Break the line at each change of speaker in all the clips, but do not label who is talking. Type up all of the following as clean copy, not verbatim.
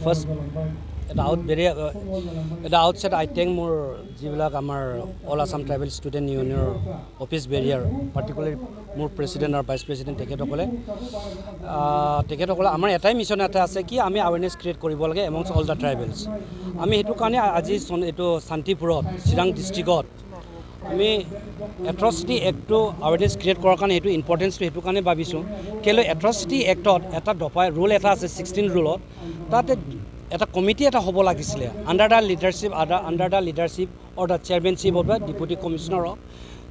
First, at the outset, I thank more Jivilak Amar All Assam Tribal Student Union Office Barrier, particularly more President or Vice President Teketokole. Teketokole, Amar at time mission at Aseki, Ami awareness create Koribolge amongst all the tribals. Ami Hitukane Aziz on Eto Santipurot, Sirang district. আমি এট্ৰচিটি এক্টটো আৱেৰনেছ create কৰাৰ কাৰণে এইটো ইম্পৰ্টেঞ্চটো সেইটো কাৰণে ভাবিছোঁ কেলৈ এট্ৰচিটি এক্টত এটা দফা ৰুল এটা আছে 16 ৰুলত তাতে এটা কমিটি এটা হ'ব লাগিছিলে under the leadership or the chairmanship of the deputy commissioner of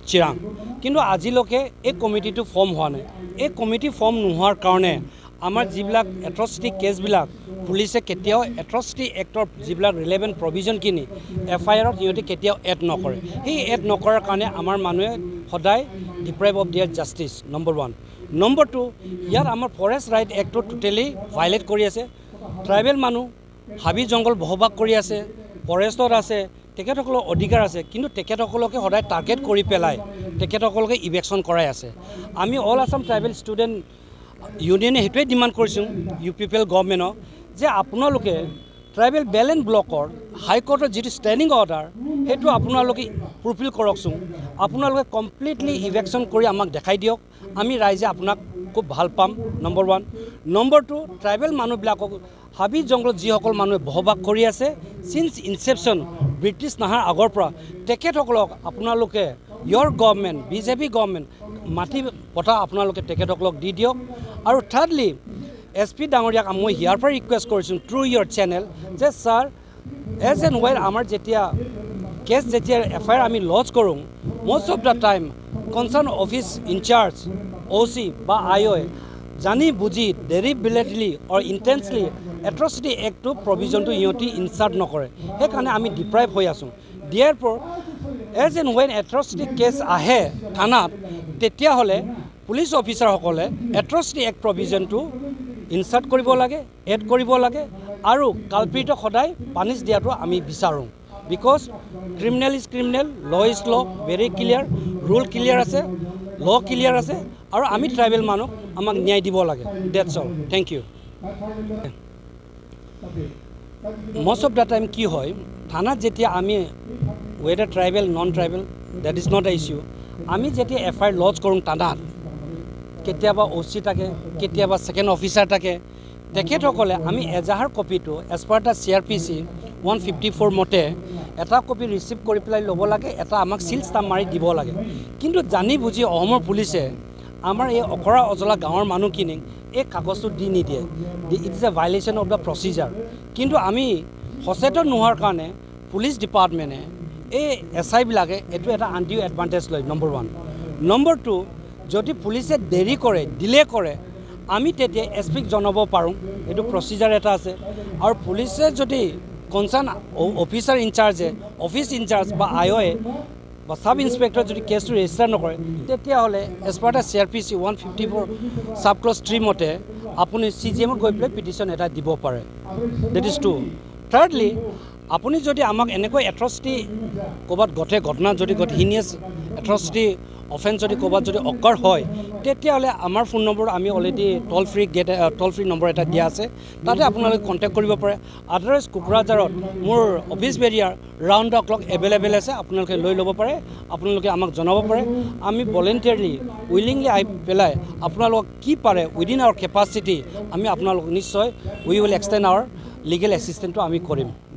Chirang কিন্তু আজিলৈকে এই কমিটিটো ফৰ্ম হোৱা নাই এই কমিটি ফৰ্ম নোহোৱাৰ কাৰণে আমাৰ যিবিলাক এট্ৰচিটি কেছবিলাক পুলিচে কেতিয়াও এট্ৰচিটি এক্টৰ যিবিলাক ৰিলেভেণ্ট প্ৰভিজনখিনি এফআইআৰত সিহঁতে কেতিয়াও এড নকৰে সেই এড নকৰাৰ কাৰণে আমাৰ মানুহে সদায় ডিপ্ৰাইভ অফ দিয়াৰ জাষ্টিছ নম্বৰ 1 নম্বৰ 2 ইয়াত আমাৰ ফৰেষ্ট ৰাইট এক্টটো টোটেলি ভাইলেট কৰি আছে ট্ৰাইবেল মানুহ হাবি জংঘল বহবাস কৰি আছে ফৰেষ্টত আছে তেখেতসকলৰ অধিকাৰ আছে কিন্তু তেখেতসকলকে সদায় টাৰ্গেট কৰি পেলাই তেখেতসকলকে ইভেকশ্যন কৰাই আছে আমি অল আছাম ট্ৰাইবেল ষ্টুডেণ্ট ইউনিয়নে সেইটোৱে ডিমাণ্ড কৰিছোঁ ইউপিপিএল গভৰ্ণমেণ্টক যে আপোনালোকে ট্ৰাইবেল বেলেঞ্চ ব্লকৰ হাইকোৰ্টৰ যিটো ষ্টেণ্ডিং অৰ্ডাৰ সেইটো আপোনালোকে ফুলফিল কৰকচোন আপোনালোকে কমপ্লিটলি ইভেকশ্যন কৰি আমাক দেখাই দিয়ক আমি ৰাইজে আপোনাক খুব ভাল পাম নম্বৰ 1 নম্বৰ 2 ট্ৰাইবেল মানুহবিলাকক হাবি জংঘলত যিসকল মানুহে বসবাস কৰি আছে সিন্স ইনচেপশ্যন ব্ৰিটিছ নাহাৰ আগৰ পৰা তেখেতসকলক আপোনালোকে ইয়ৰ গভৰ্ণমেণ্ট বিজেপি গভৰ্ণমেণ্ট মাটি পঠা আপোনালোকে তেখেতসকলক দি দিয়ক আৰু থাৰ্ডলি SP ডাঙৰীয়াক মই হিয়াৰ পৰা ৰিকুৱেষ্ট কৰিছোঁ থ্ৰু ইয়ৰ চেনেল যে ছাৰ এজ এণ্ড ৱেৰ আমাৰ যেতিয়া কেছ যেতিয়া এফআইআৰ আমি লজ কৰোঁ most of the time concern office incharge OC বা IO জানি বুজি ডেলিবেৰেটলি অৰ ইণ্টেন্সলি এট্ৰচিটি এক্টটো প্ৰভিজনটো সিহঁতি ইনচাৰ্ট নকৰে সেইকাৰণে আমি ডিপ্ৰাইভ হৈ আছোঁ therefore as and when atrocity case আহে থানাত তেতিয়াহ'লে পুলিচ অফিচাৰসকলে এট্ৰচিটি এক্ট প্ৰভিজনটো ইনচাৰ্ট কৰিব লাগে এড কৰিব লাগে আৰু কালপ্ৰিটক সদায় পানিছ দিয়াটো আমি বিচাৰোঁ because criminal is criminal law is law very clear rule clear আছে ল ক্লিয়াৰ আছে আৰু আমি ট্ৰাইবেল মানুহ আমাক ন্যায় দিব লাগে that's all thank you most of the time কি হয় থানাত যেতিয়া আমি whether tribal non tribal that is not a issue আমি যেতিয়া এফআইআৰ লজ কৰোঁ থানাত কেতিয়াবা OC থাকে কেতিয়াবা ছেকেণ্ড অফিচাৰ থাকে তেখেতসকলে আমি এজাহাৰ কপিটো এজ পাৰ দ্য CRPC 154 মতে এটা কপি ৰিচিভ কৰি পেলাই ল'ব লাগে এটা আমাক চিল ষ্টাম্প মাৰি দিব লাগে কিন্তু জানি বুজি অসমৰ পুলিচে আমাৰ এই অখৰা অজলা গাঁৱৰ মানুহখিনিক এই কাগজটো দি নিদিয়ে it is a violation of the procedure কিন্তু আমি সচেতন নোহোৱাৰ কাৰণে পুলিচ ডিপাৰ্টমেণ্টে এই SI বিলাকে এইটো এটা আনডিউ এডভান্টেজ লয় নম্বৰ 1 নম্বৰ 2 যদি পুলিচে দেৰি কৰে ডিলে কৰে আমি তেতিয়া SPক জনাব পাৰোঁ এইটো প্ৰচিজাৰ এটা আছে আৰু পুলিচে যদি কনচাৰ্ণ অফিচাৰ ইনচাৰ্জে অফিচ ইনচাৰ্জ বা IO বা সাব ইন্সপেক্টৰ যদি কেছটো ৰেজিষ্টাৰ নকৰে তেতিয়াহ'লে as per the CRPC 154 sub clause 3 মতে আপুনি CGMত গৈ পেলাই পিটিশ্যন এটা দিব পাৰে ডেট ইজ 2 থাৰ্ডলি আপুনি যদি আমাক এনেকৈ এট্ৰচিটি ক'ৰবাত ঘটনা যদি হিনিয়াছ এট্ৰচিটি অফেন্স যদি ক'ৰবাত যদি অকাৰ হয় তেতিয়াহ'লে আমাৰ ফোন নম্বৰ আমি অলৰেডি টল ফ্ৰী নম্বৰ এটা দিয়া আছে তাতে আপোনালোকে কণ্টেক্ট কৰিব পাৰে আদাৰৱাইজ কোকৰাঝাৰত মোৰ office Barrier round the clock available আছে আপোনালোকে লৈ ল'ব পাৰে আপোনালোকে আমাক জনাব পাৰে আমি ভলেণ্টিয়াৰলি উইলিংলি আহি পেলাই আপোনালোকক কি পাৰে উইদিন আৱাৰ কেপাচিটি আমি আপোনালোকক নিশ্চয় উই উইল এক্সটেণ্ড আৱাৰ লিগেল এছিষ্টেণ্টটো আমি কৰিম